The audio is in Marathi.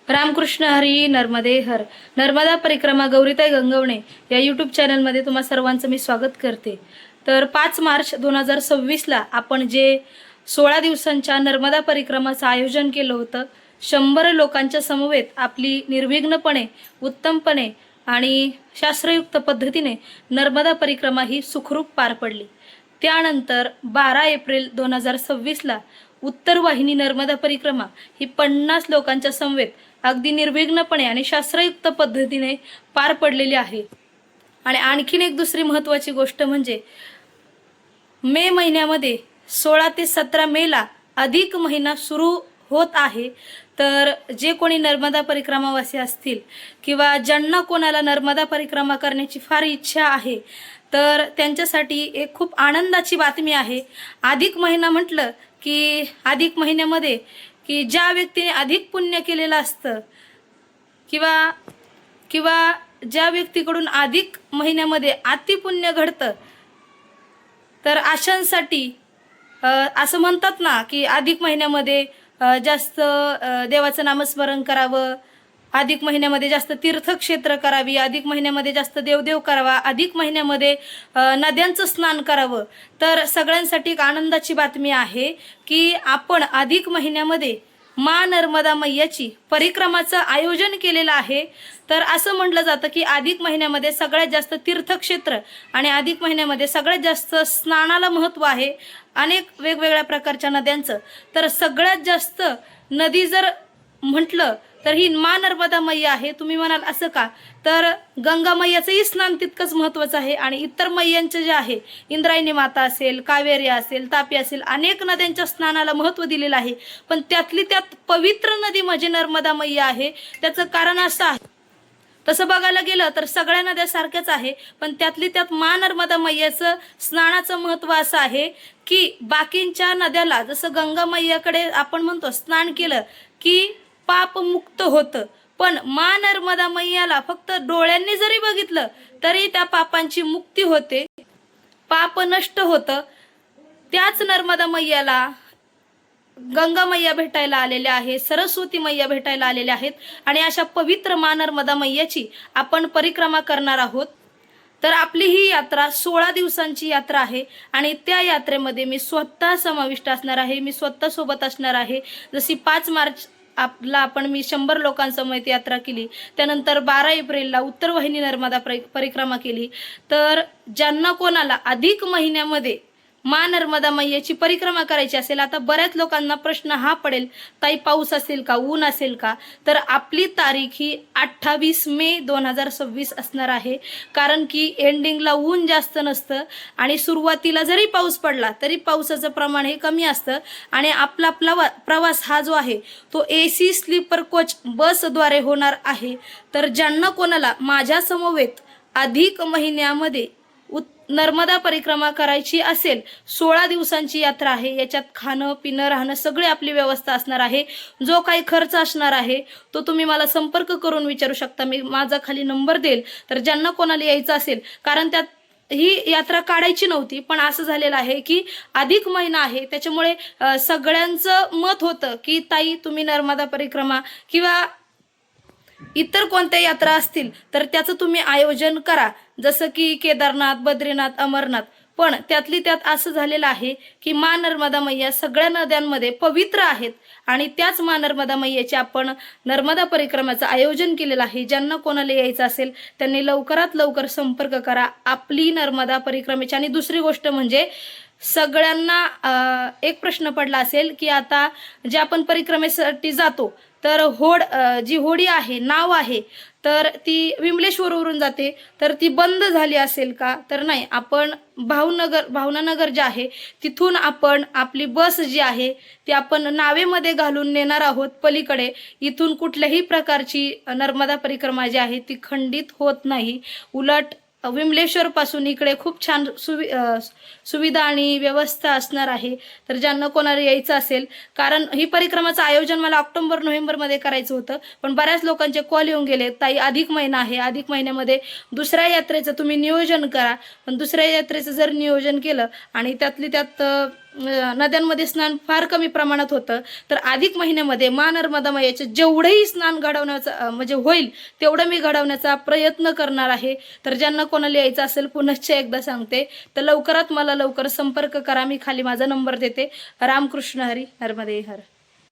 रामकृष्ण हरी नर्मदे हर. नर्मदा परिक्रमा गौरीताई गंगवणे या यूट्यूब चॅनलमध्ये तुम्हा सर्वांचं मी स्वागत करते. तर 5 मार्च 2026ला आपण जे 16 दिवसांच्या नर्मदा परिक्रमाचं आयोजन केलं होतं, 100 लोकांच्या समवेत आपली निर्विघ्नपणे, उत्तमपणे आणि शास्त्रयुक्त पद्धतीने नर्मदा परिक्रमा ही सुखरूप पार पडली. त्यानंतर 12 एप्रिल 2026ला उत्तर वाहिनी नर्मदा परिक्रमा ही 50 लोकांच्या समवेत अगदी निर्विघ्नपणे आणि शास्त्रयुक्त पद्धतीने पार पडलेली आहे. आणि आणखीन एक दुसरी महत्त्वाची गोष्ट म्हणजे मे महिन्यामध्ये 16 ते 17 मेला अधिक महिना सुरू होत आहे. तर जे कोणी नर्मदा परिक्रमावासी असतील किंवा ज्यांना कोणाला नर्मदा परिक्रमा करण्याची फार इच्छा आहे, तर त्यांच्यासाठी एक खूप आनंदाची बातमी आहे. अधिक महिना म्हटलं की अधिक महिन्यामध्ये की ज्या व्यक्तीने अधिक पुण्य केलेलं असतं किंवा ज्या व्यक्तीकडून अधिक महिन्यामध्ये अतिपुण्य घडतं, तर अशांसाठी असं म्हणतात ना की अधिक महिन्यामध्ये जास्त देवाचं नामस्मरण करावं, अधिक महिन्यामध्ये जास्त तीर्थक्षेत्र करावी, अधिक महिन्यामध्ये जास्त देवदेव करावा, अधिक महिन्यामध्ये नद्यांचं स्नान करावं. तर सगळ्यांसाठी एक आनंदाची बातमी आहे की आपण अधिक महिन्यामध्ये मा नर्मदा मैयाची परिक्रमाचं आयोजन केलेलं आहे. तर असं म्हटलं जातं की अधिक महिन्यामध्ये सगळ्यात जास्त तीर्थक्षेत्र आणि अधिक महिन्यामध्ये सगळ्यात जास्त स्नानाला महत्त्व आहे, अनेक वेगवेगळ्या प्रकारच्या नद्यांचं. तर सगळ्यात जास्त नदी जर म्हटलं तर ही मा नर्मदा मैया आहे. तुम्ही म्हणाल असं का? तर गंगा मैयाचंही स्नान तितकंच महत्त्वाचं आहे आणि इतर मैयांचं जे आहे, इंद्रायणी माता असेल, कावेरी असेल, तापी असेल, अनेक नद्यांच्या स्नानाला महत्त्व दिलेलं आहे. पण त्यातली त्यात पवित्र नदी म्हणजे नर्मदा मैया आहे. त्याचं कारण असं आहे, तसं बघायला गेलं तर सगळ्या नद्या सारख्याच आहे, पण त्यातली त्यात मा नर्मदा मैयाचं स्नानाचं महत्त्व असं आहे की बाकींच्या नद्याला जसं गंगा मैयाकडे आपण म्हणतो स्नान केलं की पाप मुक्त होतं, पण मा नर्मदा मैयाला फक्त डोळ्यांनी जरी बघितलं तरी त्या पापांची मुक्ती होते, पाप नष्ट होतं. त्याच नर्मदा मैयाला गंगा मैया भेटायला आलेल्या आहे, सरस्वती मैया भेटायला आलेल्या आहेत आणि अशा पवित्र मा नर्मदा मैयाची आपण परिक्रमा करणार आहोत. तर आपली ही यात्रा 16 दिवसांची यात्रा आहे आणि त्या यात्रेमध्ये मी स्वतः समाविष्ट असणार आहे, मी स्वतः सोबत असणार आहे. जशी 5 मार्च आपण मी 100 लोकांसमवेत यात्रा केली, त्यानंतर 12 एप्रिलला उत्तर वाहिनी नर्मदा परिक्रमा केली. तर ज्यांना कोणाला अधिक महिन्यामध्ये मा नर्मदा मैयाची परिक्रमा करायची असेल, आता बऱ्याच लोकांना प्रश्न हा पडेल, ताई पाऊस असेल का, ऊन असेल का? तर आपली तारीख ही 28 मे 2026 असणार आहे. कारण की एंडिंगला ऊन जास्त नसतं आणि सुरुवातीला जरी पाऊस पडला तरी पावसाचं प्रमाण हे कमी असतं आणि आपला प्रवास हा जो आहे तो AC स्लीपर कोच बसद्वारे होणार आहे. तर ज्यांना कोणाला माझ्या समवेत अधिक महिन्यामध्ये नर्मदा परिक्रमा करायची असेल, 16 दिवसांची यात्रा आहे, याच्यात खाणं पिणं राहणं सगळी आपली व्यवस्था असणार आहे. जो काही खर्च असणार आहे तो तुम्ही मला संपर्क करून विचारू शकता. मी माझा खाली नंबर देईल. तर ज्यांना कोणाला यायचं असेल, कारण त्यात ही यात्रा काढायची नव्हती, पण असं झालेलं आहे की अधिक महिना आहे, त्याच्यामुळे सगळ्यांचं मत होतं की ताई तुम्ही नर्मदा परिक्रमा किंवा इतर कोणत्या यात्रा असतील तर त्याचं तुम्ही आयोजन करा, जसं की केदारनाथ, बद्रीनाथ, अमरनाथ. पण त्यातली त्यात असं झालेलं आहे की मा नर्मदा मैया सगळ्या नद्यांमध्ये पवित्र आहेत आणि त्याच मा नर्मदा मैयाचे आपण नर्मदा परिक्रमाचं आयोजन केलेलं आहे. ज्यांना कोणाला यायचं असेल त्यांनी लवकरात लवकर संपर्क करा आपली नर्मदा परिक्रमेची. आणि दुसरी गोष्ट म्हणजे सगळ्यांना एक प्रश्न पडला असेल की आता जे आपण परिक्रमेसाठी जातो तर जी होडी आहे, नाव आहे, तर ती विमलेश्वरवरून जाते, तर ती बंद झाली असेल का? तर नाही, आपण भावनानगर जे आहे तिथून आपण आपली बस जी आहे ती आपण नावेमध्ये घालून नेणार आहोत पलीकडे. इथून कुठल्याही प्रकारची नर्मदा परिक्रमा जी आहे ती खंडित होत नाही. उलट विमलेश्वर पासून इकडे खूप छान सुविधा आणि व्यवस्था असणार आहे. तर ज्यांना कोणाला यायचं असेल, कारण ही परिक्रमाचं आयोजन मला ऑक्टोबर-नोव्हेंबरमध्ये करायचं होतं, पण बऱ्याच लोकांचे कॉल येऊन गेले, ताई अधिक महिना आहे, अधिक महिन्यामध्ये दुसऱ्या यात्रेचं तुम्ही नियोजन करा. पण दुसऱ्या यात्रेचं जर नियोजन केलं आणि त्यातली त्यात नद्यांमध्ये स्नान फार कमी प्रमाणात होतं, तर अधिक महिन्यामध्ये मा नर्मदा मैयाचे जेवढंही स्नान घडवण्याचं म्हणजे होईल तेवढं मी घडवण्याचा प्रयत्न करणार आहे. तर ज्यांना कोणाला यायचं असेल पुनश्च एकदा सांगते, तर लवकरात मला लवकर संपर्क करा. मी खाली माझा नंबर देते. रामकृष्ण हरी, नर्मदे हर.